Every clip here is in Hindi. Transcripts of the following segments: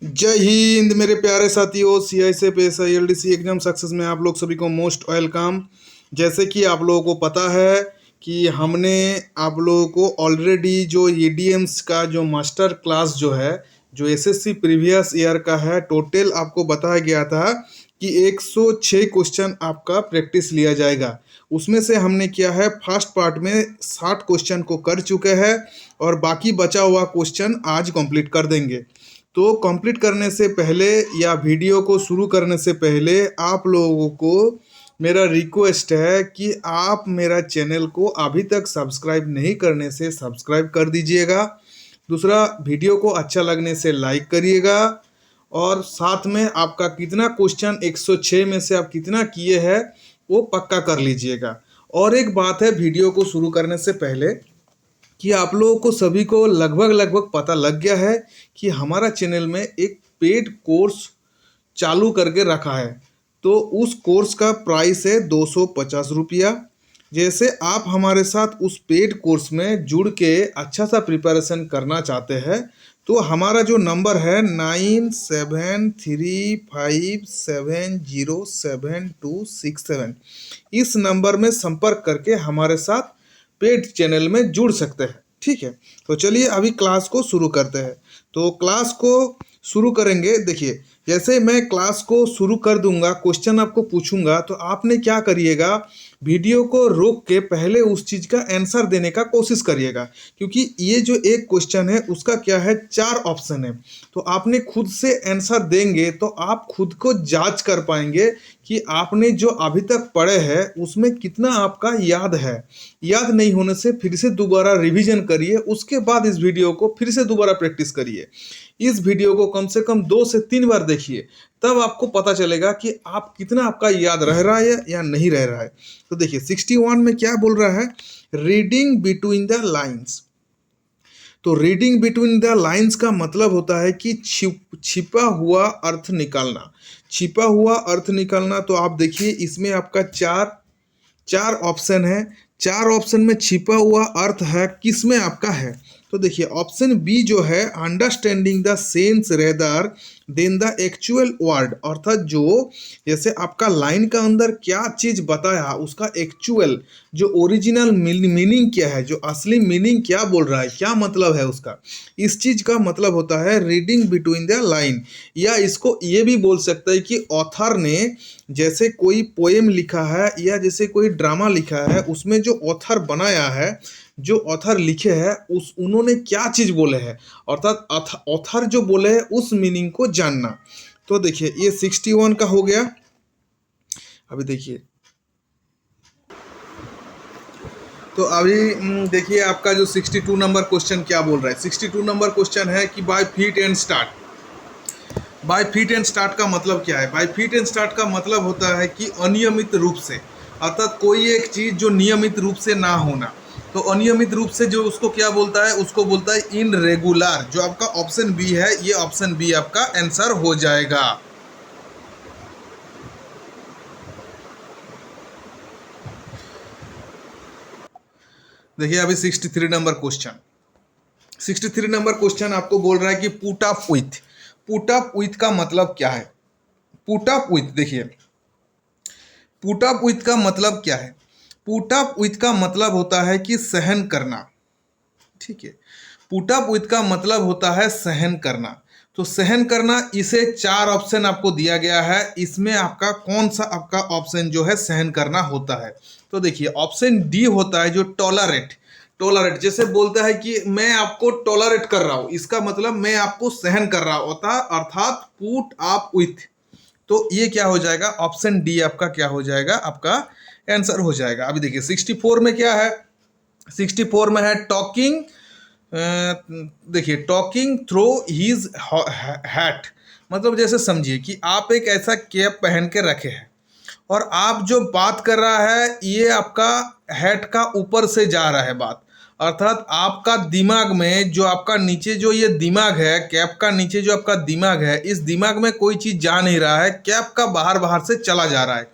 जय हिंद मेरे प्यारे साथियों। सीआई से पीएसआई एलडीसी एग्जाम सक्सेस में आप लोग सभी को मोस्ट वेलकम। जैसे कि आप लोगों को पता है कि हमने आप लोगों को ऑलरेडी जो ईडीएम्स का जो मास्टर क्लास जो है, जो एसएससी प्रीवियस ईयर का है, टोटल आपको बताया गया था कि 106 क्वेश्चन आपका प्रैक्टिस लिया जाएगा। उसमें से हमने किया है फर्स्ट पार्ट में 60 क्वेश्चन को कर चुके हैं और बाकी बचा हुआ क्वेश्चन आज कंप्लीट कर देंगे। तो कंप्लीट करने से पहले या वीडियो को शुरू करने से पहले आप लोगों को मेरा रिक्वेस्ट है कि आप मेरा चैनल को अभी तक सब्सक्राइब नहीं करने से सब्सक्राइब कर दीजिएगा। दूसरा, वीडियो को अच्छा लगने से लाइक करिएगा और साथ में आपका कितना क्वेश्चन 106 में से आप कितना किए हैं वो पक्का कर लीजिएगा। और एक बात है, वीडियो को शुरू करने से पहले कि आप लोगों को सभी को लगभग पता लग गया है कि हमारा चैनल में एक पेड कोर्स चालू करके रखा है। तो उस कोर्स का प्राइस है 250 रुपया। जैसे आप हमारे साथ उस पेड कोर्स में जुड़ के अच्छा सा प्रिपरेशन करना चाहते हैं तो हमारा जो नंबर है 9735707267, इस नंबर में संपर्क करके हमारे साथ पेड चैनल में जुड़ सकते हैं। ठीक है, तो चलिए अभी क्लास को शुरू करते हैं। तो क्लास को शुरू करेंगे। देखिए, जैसे मैं क्लास को शुरू कर दूंगा, क्वेश्चन आपको पूछूंगा तो आपने क्या करिएगा, वीडियो को रोक के पहले उस चीज़ का आंसर देने का कोशिश करिएगा। क्योंकि ये जो एक क्वेश्चन है उसका क्या है, 4 ऑप्शन है। तो आपने खुद से आंसर देंगे तो आप खुद को जांच कर पाएंगे कि आपने जो अभी तक पढ़े हैं उसमें कितना आपका याद है। याद नहीं होने से फिर से दोबारा रिवीजन करिए, उसके बाद इस वीडियो को फिर से दोबारा प्रैक्टिस करिए। इस वीडियो को कम से कम 2 से 3 बार देखिए, तब आपको पता चलेगा कि आप कितना आपका याद रह रहा है या नहीं रह रहा है। तो देखिए 61 में क्या बोल रहा है, रीडिंग बिटवीन द लाइन्स। तो रीडिंग बिटवीन द लाइन्स का मतलब होता है कि छिपा हुआ अर्थ निकालना। छिपा हुआ अर्थ निकालना, तो आप देखिए इसमें आपका चार ऑप्शन है। 4 ऑप्शन में छिपा हुआ अर्थ है, किस में आपका है। तो देखिए ऑप्शन बी जो है, understanding the sense rather than the actual word, अर्थात जो जैसे आपका लाइन का अंदर क्या चीज बताया उसका एक्चुअल जो ओरिजिनल मीनिंग क्या है, जो असली मीनिंग क्या बोल रहा है, क्या मतलब है उसका, इस चीज का मतलब होता है रीडिंग बिटवीन द लाइन। या इसको ये भी बोल सकता है कि ऑथर ने जैसे कोई पोएम लिखा है या जैसे कोई ड्रामा लिखा है, उसमें जो ऑथर बनाया है, जो ऑथर लिखे हैं, उस उन्होंने क्या चीज बोले हैं, अर्थात ऑथर जो बोले हैं उस मीनिंग को जानना। तो देखिए ये 61 का हो गया। अभी देखिए, तो अभी देखिए आपका जो 62 नंबर क्वेश्चन क्या बोल रहा है। 62 नंबर क्वेश्चन है कि by fits and start. By fits and start का मतलब क्या है? बाय फीट एंड स्टार्ट का मतलब होता है कि अनियमित रूप से, अर्थात कोई एक चीज जो नियमित रूप से ना होना। तो अनियमित रूप से जो उसको क्या बोलता है, उसको बोलता है इनरेगुलर। जो आपका ऑप्शन बी है, ये ऑप्शन बी आपका आंसर हो जाएगा। देखिए अभी 63 नंबर क्वेश्चन। 63 नंबर क्वेश्चन आपको बोल रहा है कि put up with. Put up with का मतलब क्या है? पुट अप विथ, देखिए पुट अप विथ का मतलब क्या है? पुट अप विथ का मतलब होता है कि सहन करना। ठीक है, पुट अप विथ का मतलब होता है सहन करना। तो सहन करना, इसे 4 ऑप्शन आपको दिया गया है, इसमें आपका कौन सा आपका ऑप्शन जो है सहन करना होता है? तो देखिए ऑप्शन डी होता है जो टॉलरेट। टॉलरेट जैसे बोलता है कि मैं आपको टॉलरेट कर रहा हूं, इसका मतलब मैं आपको सहन कर रहा होता, अर्थात पुट अप विथ। तो ये क्या हो जाएगा, ऑप्शन डी आपका क्या हो जाएगा, आपका आंसर हो जाएगा। अभी देखिए 64 में क्या है, 64 में है टॉकिंग। देखिए टॉकिंग थ्रो हीज हैट, मतलब जैसे समझिए कि आप एक ऐसा कैप पहन के रखे हैं और आप जो बात कर रहा है ये आपका हेड का ऊपर से जा रहा है बात, अर्थात आपका दिमाग में जो आपका नीचे जो ये दिमाग है, कैप का नीचे जो आपका दिमाग है, इस दिमाग में कोई चीज़ जा नहीं रहा है, कैप का बाहर बाहर से चला जा रहा है।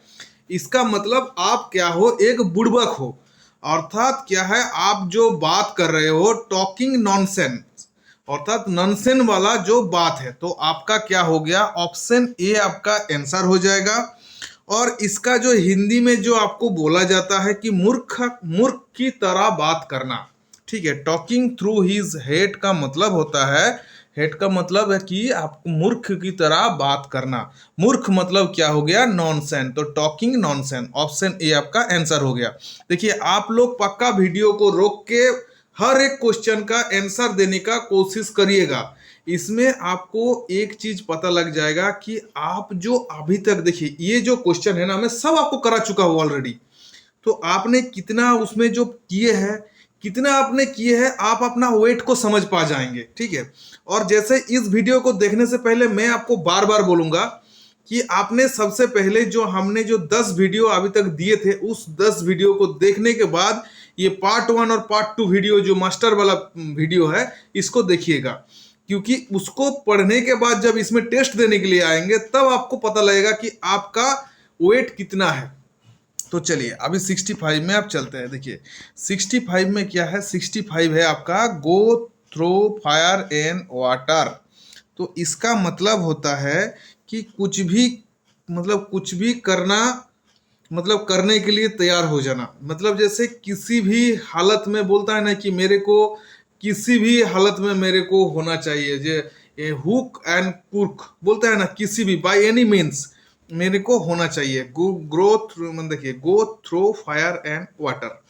इसका मतलब आप क्या हो, एक बुड़बक हो। अर्थात क्या है, आप जो बात कर रहे हो टॉकिंग नॉनसेंस, अर्थात नॉनसेंस वाला जो बात है। तो आपका क्या हो गया, ऑप्शन ए आपका आंसर हो जाएगा। और इसका जो हिंदी में जो आपको बोला जाता है कि मूर्ख मूर्ख की तरह बात करना, ठीक है। टॉकिंग थ्रू हिज हेड का मतलब होता है, हेड का मतलब है कि आप मूर्ख की तरह बात करना। मूर्ख मतलब क्या हो गया, नॉनसेंस। तो टॉकिंग नॉनसेंस, ऑप्शन ए आपका आंसर हो गया। देखिए आप लोग पक्का वीडियो को रोक के हर एक क्वेश्चन का आंसर देने का कोशिश करिएगा। इसमें आपको एक चीज पता लग जाएगा कि आप जो अभी तक, देखिए ये जो क्वेश्चन है ना, मैं सब आपको करा चुका हूं ऑलरेडी। तो आपने कितना उसमें जो किए हैं, कितना आपने किए हैं, आप अपना वेट को समझ पा जाएंगे, ठीक है। और जैसे इस वीडियो को देखने से पहले मैं आपको बार बार बोलूंगा कि आपने सबसे पहले जो हमने जो 10 वीडियो अभी तक दिए थे, उस 10 वीडियो को देखने के बाद ये पार्ट 1 और पार्ट 2 वीडियो जो मास्टर वाला वीडियो है, इसको देखिएगा। क्योंकि उसको पढ़ने के बाद जब इसमें टेस्ट देने के लिए आएंगे तब आपको पता लगेगा कि आपका वेट कितना है। तो चलिए अभी 65 में आप चलते हैं। देखिए 65 में क्या है, 65 है आपका गो थ्रो फायर एंड वाटर। तो इसका मतलब होता है कि कुछ भी, मतलब कुछ भी करना, मतलब करने के लिए तैयार हो जाना। मतलब जैसे किसी भी हालत में, बोलता है ना कि मेरे को किसी भी हालत में मेरे को होना चाहिए, जे हुक एंड कुर्क बोलता है ना, किसी भी बाय एनी मीन्स मेरे को होना चाहिए। ग्रोथ, मतलब देखिए गो थ्रो फायर एंड वाटर।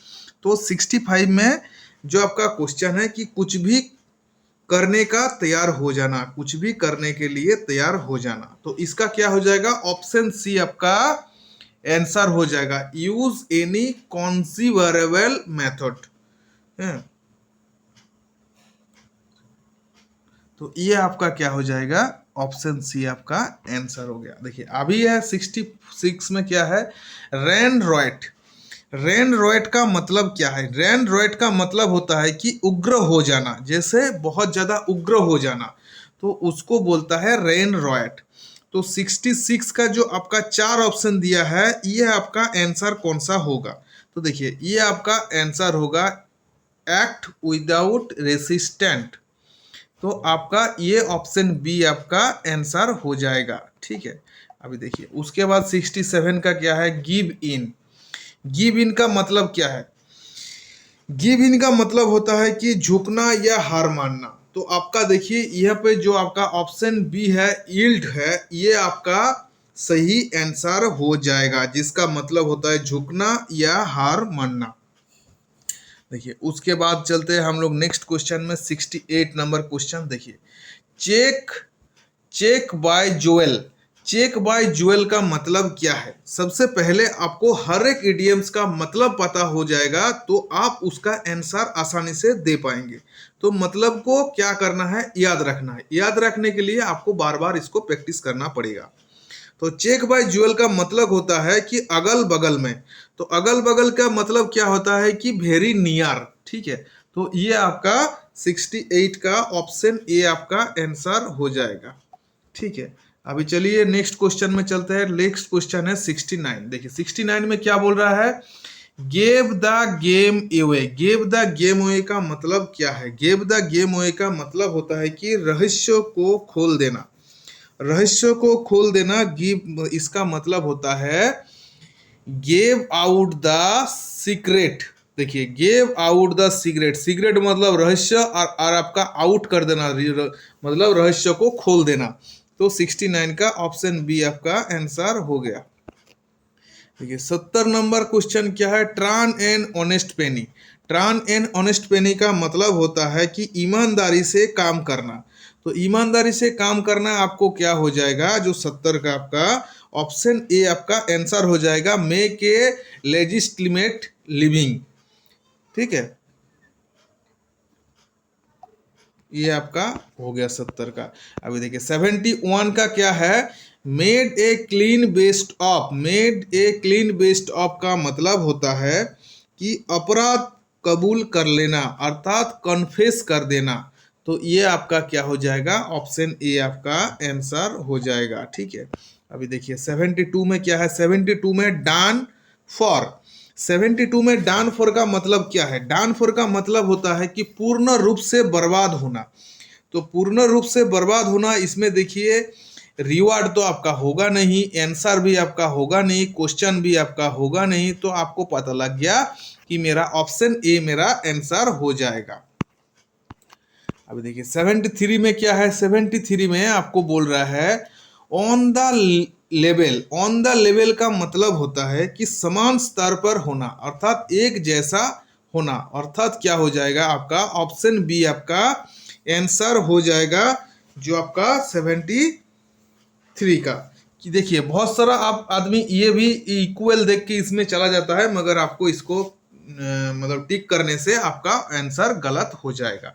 तो 65 में जो आपका क्वेश्चन है कि कुछ भी करने का तैयार हो जाना, कुछ भी करने के लिए तैयार हो जाना। तो इसका क्या हो जाएगा, ऑप्शन सी आपका आंसर हो जाएगा, यूज एनी कॉन्सिवरेबल मेथड। तो ये आपका क्या हो जाएगा, ऑप्शन सी आपका आंसर हो गया। देखिए अभी है 66 में क्या है, रेन रॉयट। रेन रॉयट का मतलब क्या है, रेन रॉयट का मतलब होता है कि उग्र हो जाना, जैसे बहुत ज्यादा उग्र हो जाना, तो उसको बोलता है रेन रॉयट। तो 66 का जो आपका 4 ऑप्शन दिया है, ये आपका आंसर कौन सा होगा। तो देखिए ये आपका आंसर होगा एक्ट विदाउट रेसिस्टेंट। तो आपका ये ऑप्शन बी आपका आंसर हो जाएगा, ठीक है। अभी देखिए उसके बाद 67 का क्या है, गिव इन। गिव इन का मतलब क्या है, गिव इन का मतलब होता है कि झुकना या हार मानना। तो आपका देखिए यहाँ पे जो आपका ऑप्शन बी है, यील्ड है, ये आपका सही आंसर हो जाएगा, जिसका मतलब होता है झुकना या हार मानना। देखिए उसके बाद चलते हैं हम लोग नेक्स्ट क्वेश्चन में, 68 नंबर क्वेश्चन। देखिए check, check by jowl. Check by jowl का मतलब क्या है, सबसे पहले आपको हर एक इडियम्स का मतलब पता हो जाएगा तो आप उसका आंसर आसानी से दे पाएंगे। तो मतलब को क्या करना है, याद रखना है। याद रखने के लिए आपको बार बार इसको प्रैक्टिस करना पड़ेगा। तो चेक बाय ज्वेल का मतलब होता है कि अगल बगल में। तो अगल बगल का मतलब क्या होता है कि वेरी नियर, ठीक है। तो ये आपका 68 का ऑप्शन ए आपका आंसर हो जाएगा, ठीक है। अभी चलिए नेक्स्ट क्वेश्चन में चलते हैं। नेक्स्ट क्वेश्चन है 69। देखिए 69 में क्या बोल रहा है, gave the game away. Gave the game away का मतलब क्या है, गेव द गेम अवे का मतलब होता है कि रहस्य को खोल देना। रहस्य को खोल देना, गिव, इसका मतलब होता है गेव आउट द सीक्रेट। देखिए gave out the secret, secret मतलब रहस्य, और आपका आउट कर देना मतलब रहस्य को खोल देना। तो 69 का ऑप्शन बी आपका आंसर हो गया। देखिए 70 नंबर क्वेश्चन क्या है, turn an honest penny. Turn an honest penny का मतलब होता है कि ईमानदारी से काम करना। तो ईमानदारी से काम करना आपको क्या हो जाएगा, जो 70 का आपका ऑप्शन ए आपका आंसर हो जाएगा, मेक ए लेजिस्टिमेट लिविंग, ठीक है। ये आपका हो गया 70 का। अभी देखिए 71 का क्या है, made a clean best of. Made a clean best of का मतलब होता है कि अपराध कबूल कर लेना, अर्थात कन्फेस कर देना। तो ये आपका क्या हो जाएगा, ऑप्शन ए आपका आंसर हो जाएगा, ठीक है। अभी देखिए 72 में क्या है, 72 में डान फॉर। 72 में डान फॉर का मतलब क्या है, डान फॉर का मतलब होता है कि पूर्ण रूप से बर्बाद होना। तो पूर्ण रूप से बर्बाद होना, इसमें देखिए रिवार्ड तो आपका होगा नहीं, आंसर भी आपका होगा नहीं, क्वेश्चन भी आपका होगा नहीं, तो आपको पता लग गया कि मेरा ऑप्शन ए मेरा आंसर हो जाएगा। अभी देखिए 73 में क्या है, 73 में आपको बोल रहा है on the level. On the level का मतलब होता है कि समान स्तर पर होना, अर्थात एक जैसा होना, अर्थात क्या हो जाएगा आपका ऑप्शन बी आपका आंसर हो जाएगा, जो आपका 73 का। कि देखिए बहुत सारा आप आदमी ये भी इक्वल देख के इसमें चला जाता है, मगर आपको इसको मतलब टिक करने से आपका आंसर गलत हो जाएगा।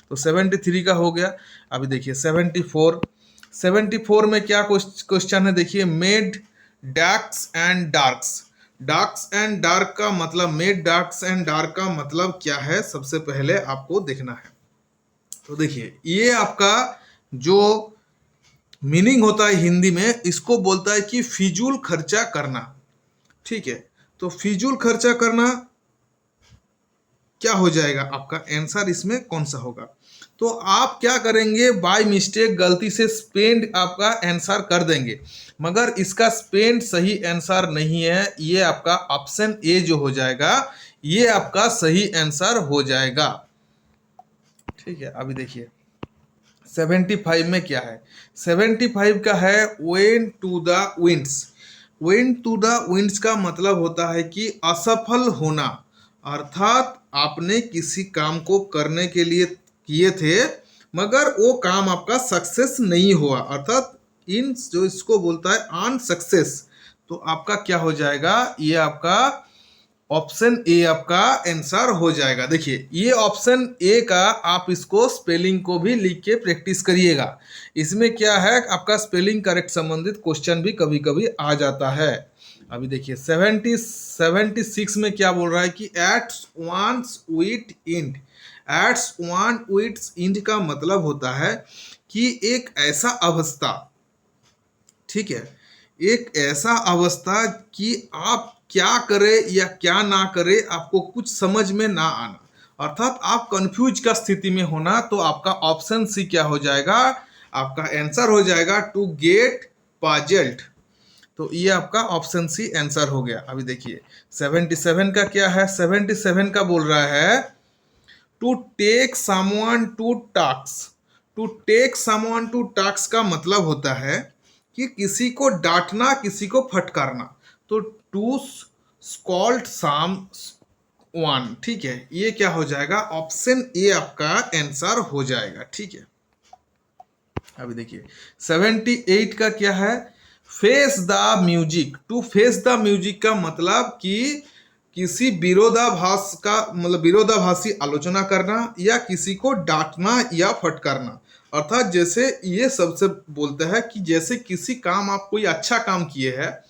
तो 73 का हो गया। अभी देखिए 74 में क्या क्वेश्चन है, देखिए मेड डार्क्स एंड डार्क्स। डार्क्स एंड डार्क का मतलब, मेड डार्क्स एंड डार्क का मतलब क्या है, सबसे पहले आपको देखना है। तो देखिए ये आपका जो मीनिंग होता है हिंदी में, इसको बोलता है कि फिजूल खर्चा करना। ठीक है, तो फिजूल खर्चा करना क्या हो जाएगा आपका आंसर, इसमें कौन सा होगा। तो आप क्या करेंगे, बाय मिस्टेक गलती से स्पेंड आपका आंसर कर देंगे, मगर इसका स्पेंड सही आंसर नहीं है, ये आपका ऑप्शन ए जो हो जाएगा, ये आपका सही आंसर हो जाएगा। ठीक है, अभी देखिए 75 में क्या है, 75 का है when to the winds. When to the winds का मतलब होता है कि असफल होना, अर्थात आपने किसी काम को करने के लिए किए थे मगर वो काम आपका सक्सेस नहीं हुआ, अर्थात इन जो इसको बोलता है अनसक्सेस। तो आपका क्या हो जाएगा, ये आपका ऑप्शन ए आपका आंसर हो जाएगा। देखिए ये ऑप्शन ए का आप इसको स्पेलिंग को भी लिख के प्रैक्टिस करिएगा। इसमें क्या है, आपका स्पेलिंग करेक्ट संबंधित क्वेश्चन भी कभी कभी आ जाता है। अभी देखिए 76 में क्या बोल रहा है कि at one's wit's end. At one wit's end का मतलब होता है कि एक ऐसा अवस्था, ठीक है, एक ऐसा अवस्था कि आप क्या करे या क्या ना करे आपको कुछ समझ में ना आना, अर्थात आप कंफ्यूज का स्थिति में होना। तो आपका ऑप्शन सी क्या हो जाएगा, आपका आंसर हो जाएगा टू गेट पजल्ड। तो ये आपका ऑप्शन सी आंसर हो गया। अभी देखिए 77 का क्या है, 77 का बोल रहा है to take someone to task. To take someone to task का मतलब होता है कि किसी को डांटना, किसी को फटकारना। तो टू स्कॉल्ड सम वन, ठीक है, ये क्या हो जाएगा, ऑप्शन ए आपका आंसर हो जाएगा। ठीक है, अभी देखिए 78 का क्या है, face the music. To face the music का मतलब कि किसी विरोधाभास का मतलब विरोधाभासी आलोचना करना या किसी को डांटना या फटकारना, अर्थात जैसे ये सबसे बोलता है कि जैसे किसी काम आप कोई अच्छा काम किए हैं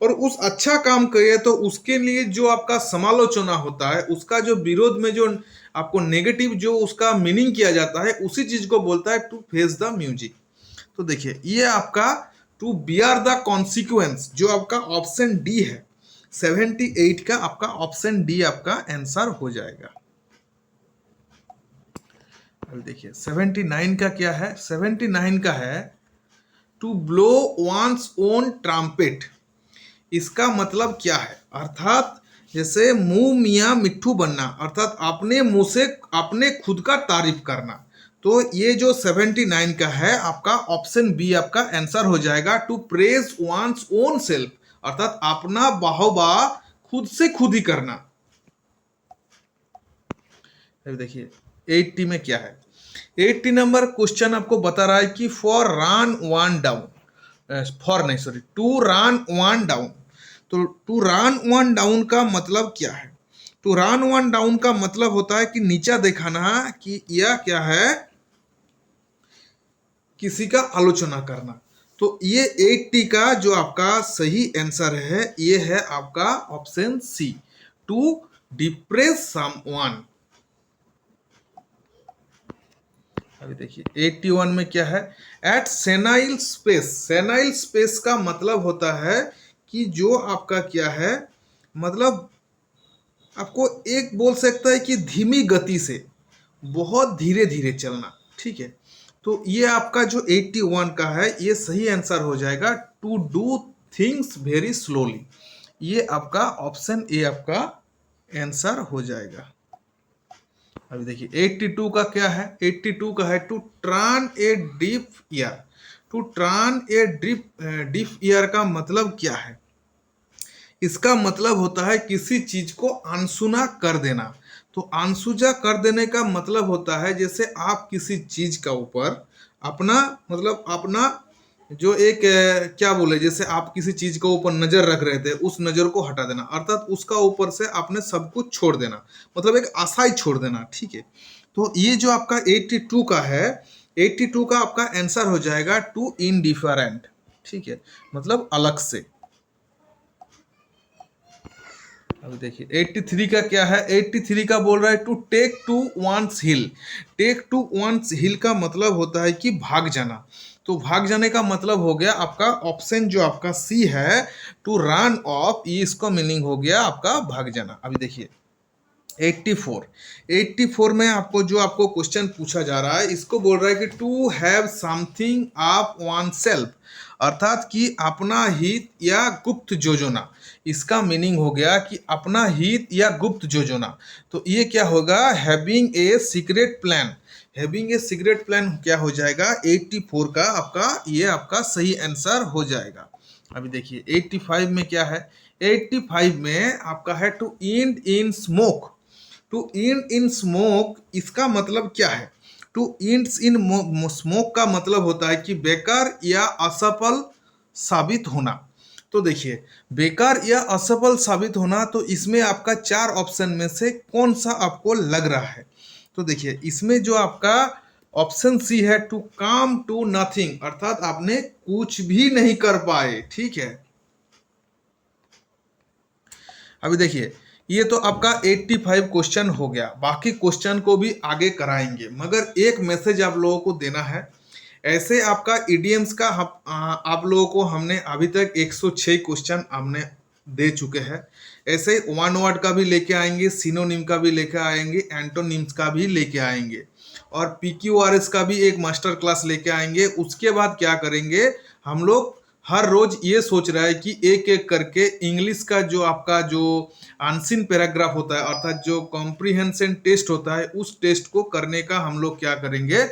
और उस अच्छा काम किए तो उसके लिए जो आपका समालोचना होता है, उसका जो विरोध में जो आपको नेगेटिव जो उसका मीनिंग किया जाता है, उसी चीज को बोलता है टू फेस द म्यूजिक। तो देखिए ये आपका टू बियर द कॉन्सिक्वेंस, जो आपका ऑप्शन डी है, 78 का आपका ऑप्शन डी आपका आंसर हो जाएगा। अब देखिए 79 का क्या है, 79 का है to blow one's own trumpet. इसका मतलब क्या है, अर्थात जैसे मुंह मियाँ मिट्ठू बनना, अर्थात अपने मुंह से अपने खुद का तारीफ करना। तो ये जो 79 का है आपका ऑप्शन बी आपका आंसर हो जाएगा to praise one's own self, अर्थात अपना वाहवाह खुद से खुद ही करना। देखिए 80 में क्या है, 80 नंबर क्वेश्चन आपको बता रहा है कि for run one down, to run one down. तो टू रन वन डाउन का मतलब क्या है, टू रन वन डाउन का मतलब होता है कि नीचा दिखाना कि यह क्या है, किसी का आलोचना करना। तो ये 80 का जो आपका सही आंसर है, ये है आपका option C, to depress someone. अभी देखिए 81 में क्या है, at senile space. Senile space का मतलब होता है कि जो आपका क्या है, मतलब आपको एक बोल सकता है कि धीमी गति से बहुत धीरे धीरे चलना। ठीक है, तो ये आपका जो 81 का है ये सही आंसर हो जाएगा, to do things very slowly. ये आपका ऑप्शन ए आपका आंसर हो जाएगा। अभी देखिए 82 का क्या है, 82 का है to turn a deep ear. To turn a deep ear का मतलब क्या है? इसका मतलब होता है किसी चीज को अनसुना कर देना। तो अनसुना कर देने का मतलब होता है जैसे आप किसी चीज का ऊपर अपना मतलब अपना जो एक क्या बोले, जैसे आप किसी चीज के ऊपर नजर रख रहे थे, उस नजर को हटा देना, अर्थात उसका ऊपर से आपने सब कुछ छोड़ देना, मतलब एक आशाई छोड़ देना। ठीक है, तो ये जो आपका 82 का है, 82 का आपका आंसर हो जाएगा टू इनडिफरेंट। ठीक है, मतलब अलग से। अभी देखिए 83 का क्या है, 83 का बोल रहा है to take to one's heel. Take to one's heel का मतलब होता है कि भाग जाना। तो भाग जाने का मतलब हो गया आपका ऑप्शन जो आपका सी है, टू रन ऑफ, ये इसका मीनिंग हो गया आपका भाग जाना। अभी देखिए 84 में आपको जो आपको क्वेश्चन पूछा जा रहा है, इसको बोल रहा है कि to have something of oneself, अर्थात कि अपना हित या गुप्त योजना। इसका मीनिंग हो गया कि अपना हित या गुप्त योजना। तो ये क्या होगा, having a secret plan. Having a secret plan क्या हो जाएगा, 84 का आपका ये आपका सही आंसर हो जाएगा। अभी देखिए 85 में क्या है, 85 में आपका है to end in smoke. To end in smoke इसका मतलब क्या है? टू एंड इन स्मोक का मतलब होता है कि बेकार या असफल साबित होना। तो देखिए बेकार या असफल साबित होना, तो इसमें आपका 4 ऑप्शन में से कौन सा आपको लग रहा है? तो देखिए इसमें जो आपका ऑप्शन सी है, टू कम टू नथिंग, अर्थात आपने कुछ भी नहीं कर पाए। ठीक है, अभी देखिए ये तो आपका 85 क्वेश्चन हो गया, बाकी क्वेश्चन को भी आगे कराएंगे, मगर एक मैसेज आप लोगों को देना है। ऐसे आपका ईडीएम्स का आप लोगों को हमने अभी तक 106 क्वेश्चन हमने दे चुके हैं। ऐसे वन वर्ड का भी लेके आएंगे, सिनोनिम का भी लेके आएंगे, एंटोनिम्स का भी लेके आएंगे, और पीक्यूआरएस का भी एक मास्टर क्लास लेके आएंगे। उसके बाद क्या करेंगे, हम लोग हर रोज ये सोच रहा है कि एक एक करके इंग्लिश का जो आपका जो अनसीन पैराग्राफ होता है, अर्थात जो कॉम्प्रिहेंशन टेस्ट होता है, उस टेस्ट को करने का हम लोग क्या करेंगे,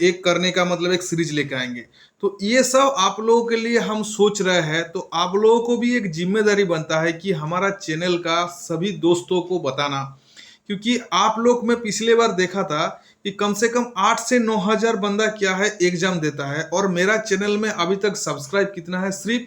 एक करने का मतलब एक सीरीज लेके आएंगे। तो ये सब आप लोगों के लिए हम सोच रहे हैं, तो आप लोगों को भी एक जिम्मेदारी बनता है कि हमारा चैनल का सभी दोस्तों को बताना, क्योंकि आप लोग में पिछले बार देखा था कि कम से कम 8 से 9 हजार बंदा क्या है एग्जाम देता है, और मेरा चैनल में अभी तक सब्सक्राइब कितना है, सिर्फ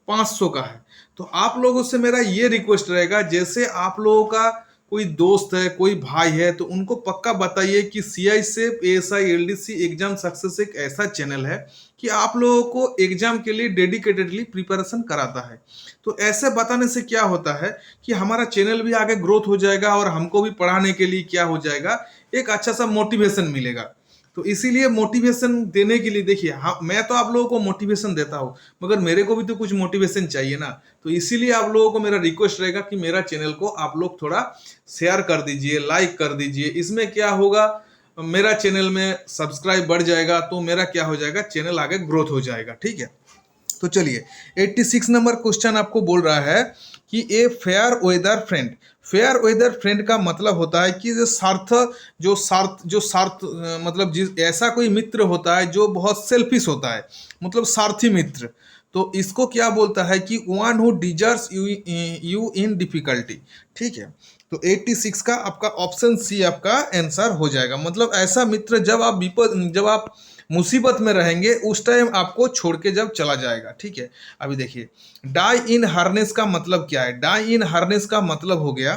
500 का है। तो आप लोगों से मेरा ये रिक्वेस्ट रहेगा, जैसे आप लोगों का कोई दोस्त है, कोई भाई है, तो उनको पक्का बताइए कि सीआई से एएसआई एलडीसी एग्जाम सक्सेस एक ऐसा चैनल है कि आप लोगों को एग्जाम के लिए डेडिकेटेडली प्रिपरेशन कराता है। तो ऐसे बताने से क्या होता है कि हमारा चैनल भी आगे ग्रोथ हो जाएगा, और हमको भी पढ़ाने के लिए क्या हो जाएगा, एक अच्छा सा मोटिवेशन मिलेगा। तो इसीलिए मोटिवेशन देने के लिए देखिए, हाँ मैं तो आप लोगों को मोटिवेशन देता हूँ, मगर मेरे को भी तो कुछ मोटिवेशन चाहिए ना। तो इसीलिए आप लोगों को मेरा रिक्वेस्ट रहेगा कि मेरा चैनल को आप लोग थोड़ा शेयर कर दीजिए, लाइक कर दीजिए। इसमें क्या होगा, मेरा चैनल में सब्सक्राइब बढ़ जाएगा, तो मेरा क्या हो जाएगा, चैनल आगे ग्रोथ हो जाएगा। ठीक है, तो चलिए 86 नंबर क्वेश्चन आपको बोल रहा है कि a fair weather friend. Fair weather friend का मतलब होता है कि जो स्वार्थ मतलब जिस ऐसा कोई मित्र होता है जो बहुत सेल्फिश होता है, मतलब स्वार्थी मित्र। तो इसको क्या बोलता है कि one who deserves you in difficulty. ठीक है, तो 86 का आपका ऑप्शन सी आपका आंसर हो जाएगा। मतलब ऐसा मित्र जब आप मुसीबत में रहेंगे उस टाइम आपको छोड़ के जब चला जाएगा। ठीक है, अभी देखिए डाई इन हार्नेस का मतलब क्या है। डाई इन हार्नेस का मतलब हो गया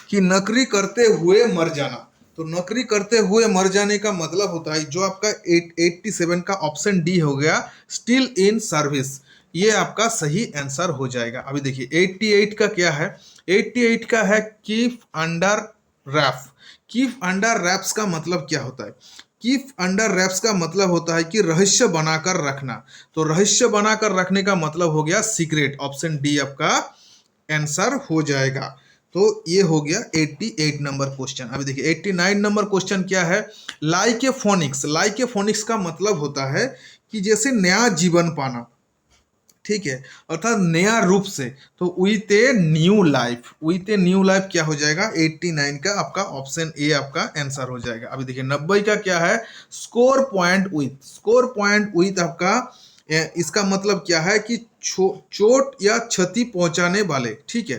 कि नौकरी करते हुए मर जाना। तो नौकरी करते हुए मर जाने का मतलब होता है जो आपका 87 का ऑप्शन डी हो गया, स्टिल इन सर्विस। ये आपका सही आंसर हो जाएगा। अभी देखिए 88 का क्या है, 88 का है keep under wrap. Keep under wraps का मतलब क्या होता है, कीप अंडर रैप्स का मतलब होता है कि रहस्य बनाकर रखना। तो रहस्य बनाकर रखने का मतलब हो गया सीक्रेट। ऑप्शन डी आपका आंसर हो जाएगा। तो ये हो गया 88 नंबर क्वेश्चन। अभी देखिए 89 नंबर क्वेश्चन क्या है, लाइकेफोनिक्स। लाइकेफोनिक्स का मतलब होता है कि जैसे नया जीवन पाना, ठीक है, अर्थात नया रूप से। तो with a new life, with a new life क्या हो जाएगा, 89 का आपका ऑप्शन ए आपका आंसर हो जाएगा। अभी देखिए 90 का क्या है, score point with. Score point with आपका इसका मतलब क्या है कि चोट या क्षति पहुंचाने वाले, ठीक है।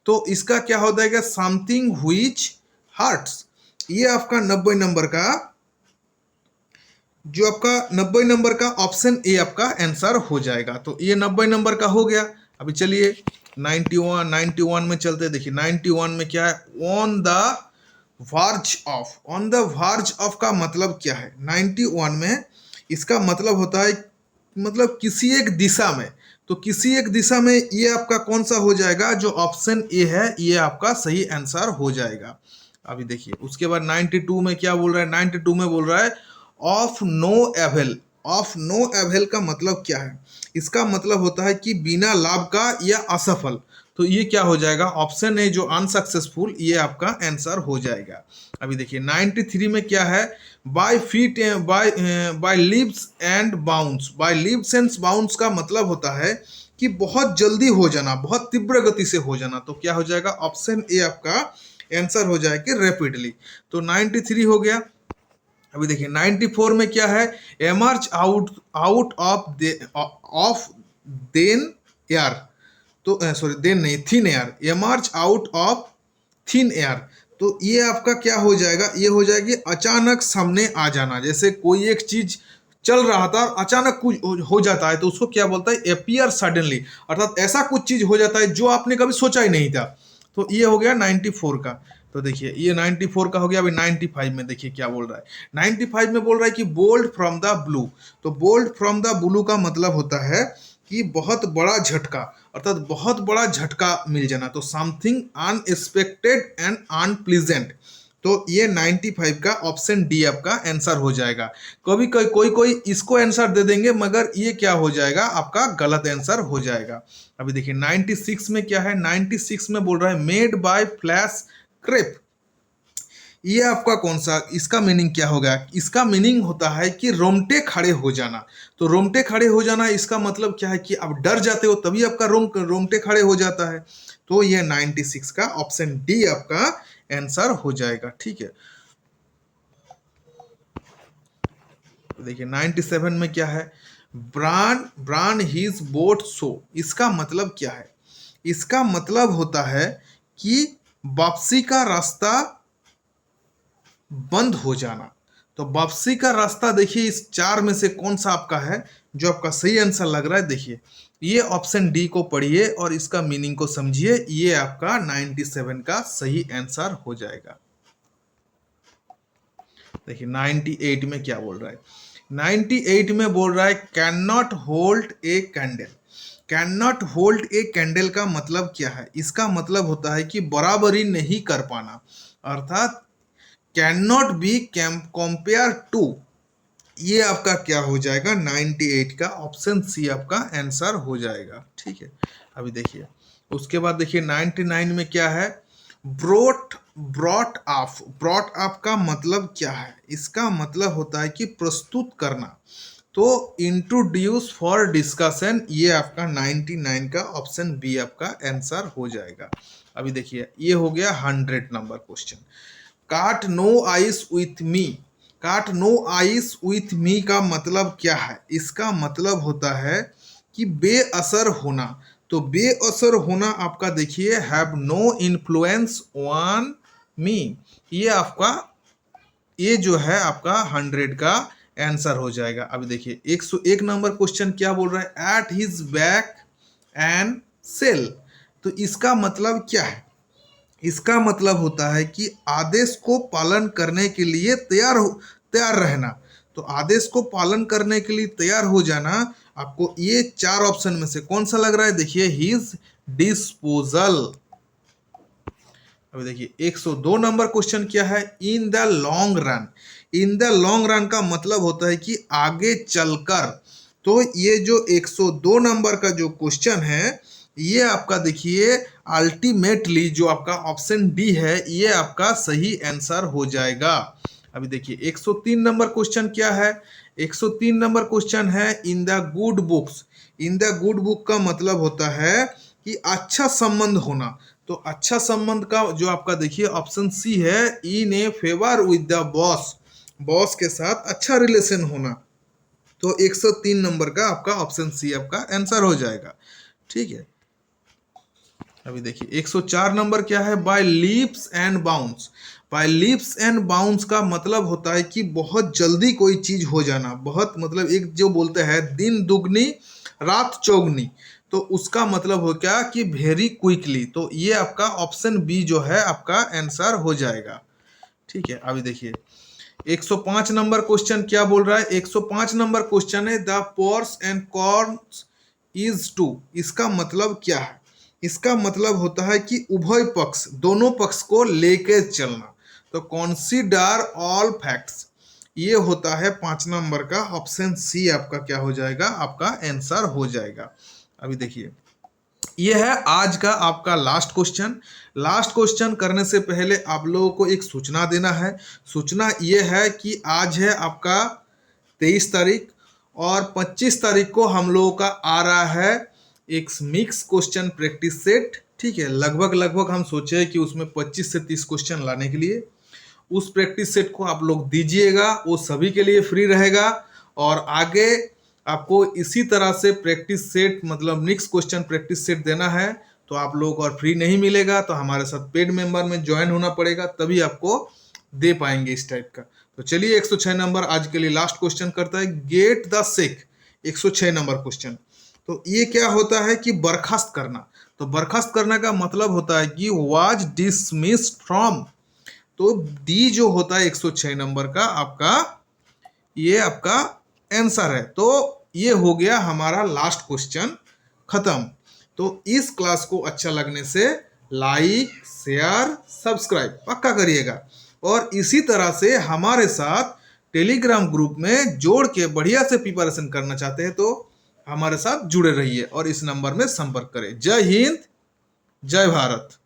तो इसका क्या हो जाएगा, समथिंग व्हिच हर्ट्स। ये आपका 90 नंबर का, जो आपका 90 नंबर का ऑप्शन ए आपका आंसर हो जाएगा। तो ये 90 नंबर का हो गया। अभी चलिए 91 में चलते हैं। देखिए 91 में क्या है, on the verge of. On the verge of का मतलब क्या है, 91 में इसका मतलब होता है मतलब किसी एक दिशा में। तो किसी एक दिशा में ये आपका कौन सा हो जाएगा, जो ऑप्शन ए है ये आपका सही आंसर हो जाएगा। अभी देखिए उसके बाद 92 में क्या बोल रहा है, 92 में बोल रहा है of no avail. Of no avail का मतलब क्या है, इसका मतलब होता है कि बिना लाभ का या असफल। तो ये क्या हो जाएगा, ऑप्शन ए जो अनसक्सेसफुल, ये आपका आंसर हो जाएगा। अभी देखिए 93 में क्या है, by feet by leaves and bounce. By leaves and bounce का मतलब होता है कि बहुत जल्दी हो जाना, बहुत तीव्र गति से हो जाना। तो क्या हो जाएगा, ऑप्शन ए आपका आंसर हो जाएगा रेपिडली। तो 93 हो गया। अभी देखिए 94 में क्या है, emerge out out of then air. तो सॉरी देन नहीं, thin air. Emerge out of thin air. तो ये आपका क्या हो जाएगा, ये हो जाएगी अचानक सामने आ जाना। जैसे कोई एक चीज चल रहा था, अचानक कुछ हो जाता है, तो उसको क्या बोलता है, एपियर सडनली। अर्थात ऐसा कुछ चीज हो जाता है जो आपने कभी सोचा ही नहीं था। तो ये हो गया 94 का। तो देखिए ये 94 का हो गया। अभी 95 में देखिए क्या बोल रहा है, 95 में बोल रहा है कि बोल्ड फ्रॉम द ब्लू। तो बोल्ड फ्रॉम द ब्लू का मतलब होता है कि बहुत बड़ा झटका, अर्थात बहुत बड़ा झटका मिल जाना। तो समथिंग अनएक्सपेक्टेड एंड अनप्लीजेंट। तो ये 95 का ऑप्शन डी आपका आंसर हो जाएगा। कभी कोई इसको आंसर दे देंगे, मगर ये क्या हो जाएगा, आपका गलत आंसर हो जाएगा। अभी देखिए 96 में क्या है, 96 में बोल रहा है मेड बाय फ्लैश क्रेप। ये आपका कौन सा, इसका मीनिंग क्या होगा, इसका मीनिंग होता है कि रोंगटे खड़े हो जाना। तो रोंगटे खड़े हो जाना इसका मतलब क्या है कि आप डर जाते हो तभी आपका रोंगटे खड़े हो जाता है। तो ये 96 का ऑप्शन डी आपका आंसर हो जाएगा, ठीक है। देखिए 97 में क्या है, ब्रांड हिज बोट सो। इसका मतलब क्या है, इसका मतलब होता है कि वापसी का रास्ता बंद हो जाना। तो वापसी का रास्ता देखिए इस चार में से कौन सा आपका है, जो आपका सही आंसर लग रहा है। देखिए ये ऑप्शन डी को पढ़िए और इसका मीनिंग को समझिए, ये आपका 97 का सही आंसर हो जाएगा। देखिए 98 में क्या बोल रहा है, 98 में बोल रहा है can not hold a candle. Can not hold a candle का मतलब क्या है, इसका मतलब होता है कि बराबरी नहीं कर पाना, अर्थात can not be compare to. ये आपका क्या हो जाएगा, 98 का ऑप्शन सी आपका आंसर हो जाएगा, ठीक है। अभी देखिए उसके बाद देखिए 99 में क्या है, ब्रॉट ऑफ। ब्रॉट ऑफ का मतलब क्या है, इसका मतलब होता है कि प्रस्तुत करना। तो इंट्रोड्यूस फॉर डिस्कशन, ये आपका 99 का ऑप्शन बी आपका आंसर हो जाएगा। अभी देखिए ये हो गया 100 नंबर क्वेश्चन। काट नो आइस विथ मी। काट नो आइस विथ मी का मतलब क्या है, इसका मतलब होता है कि बेअसर होना। तो बेअसर होना आपका देखिए have no influence on me. ये आपका, ये जो है आपका 100 का आंसर हो जाएगा। अभी देखिए 101 नंबर क्वेश्चन क्या बोल रहा है, at his back and sell. तो इसका मतलब क्या है, इसका मतलब होता है कि आदेश को पालन करने के लिए तैयार रहना। तो आदेश को पालन करने के लिए तैयार हो जाना, आपको ये चार ऑप्शन में से कौन सा लग रहा है, देखिए हिज डिस्पोजल। अभी देखिए 102 नंबर क्वेश्चन क्या है, in the long run. In the long run का मतलब होता है कि आगे चलकर। तो ये जो 102 नंबर का जो क्वेश्चन है, ये आपका देखिए अल्टीमेटली जो आपका ऑप्शन डी है ये आपका सही आंसर हो जाएगा। अभी देखिए 103 नंबर क्वेश्चन क्या है। 103 नंबर क्वेश्चन है in the good books. In the good book का मतलब होता है कि अच्छा संबंध होना। तो अच्छा संबंध का जो आपका देखिए ऑप्शन सी है, in a favour with the boss, boss के साथ अच्छा रिलेशन होना। तो 103 नंबर का आपका ऑप्शन सी आपका आंसर हो जाएगा। ठीक है, अभी देखिए 104 नंबर क्या है, by leaps and bounce. By leaps and bounce का मतलब होता है कि बहुत जल्दी कोई चीज हो जाना, बहुत मतलब एक जो बोलते हैं दिन दुगनी रात चौगनी, तो उसका मतलब हो क्या कि वेरी क्विकली। तो ये आपका ऑप्शन बी जो है आपका आंसर हो जाएगा। ठीक है, अभी देखिए 105 नंबर क्वेश्चन क्या बोल रहा है। 105 नंबर क्वेश्चन है the pros and cons is to. इसका मतलब क्या है, इसका मतलब होता है कि उभय पक्ष, दोनों पक्ष को लेके चलना। तो कंसीडर ऑल फैक्ट्स, ये होता है 5 नंबर का ऑप्शन सी आपका क्या हो जाएगा, आपका आंसर हो जाएगा। अभी देखिए ये है आज का आपका लास्ट क्वेश्चन। लास्ट क्वेश्चन करने से पहले आप लोगों को एक सूचना देना है। सूचना ये है कि आज है आपका 23 तारीख और 25 तारीख को हम लोगों का आ रहा है एक मिक्स क्वेश्चन प्रैक्टिस सेट। ठीक है, लगभग हम सोचे कि उसमें 25 से 30 क्वेश्चन लाने के लिए उस प्रैक्टिस सेट को आप लोग दीजिएगा, वो सभी के लिए फ्री रहेगा। और आगे आपको इसी तरह से प्रैक्टिस सेट मतलब मिक्स क्वेश्चन प्रैक्टिस सेट देना है तो आप लोगों को और फ्री नहीं मिलेगा, तो हमारे साथ पेड मेंबर में ज्वाइन होना पड़ेगा, तभी आपको दे पाएंगे इस टाइप का। तो चलिए 106 नंबर आज के लिए लास्ट क्वेश्चन करता है, get the sake. 106 number question, तो ये क्या होता है कि बर्खास्त करना। तो बर्खास्त करने का मतलब होता है कि वाज डिसमिस्ड फ्रॉम। तो डी जो होता है 106 नंबर का आपका, ये आपका आंसर है। तो ये हो गया हमारा लास्ट क्वेश्चन खत्म। तो इस क्लास को अच्छा लगने से लाइक शेयर सब्सक्राइब पक्का करिएगा, और इसी तरह से हमारे साथ टेलीग्राम ग्रुप में जोड़ के बढ़िया से प्रिपरेशन करना चाहते हैं तो हमारे साथ जुड़े रहिए और इस नंबर में संपर्क करें। जय हिंद, जय भारत।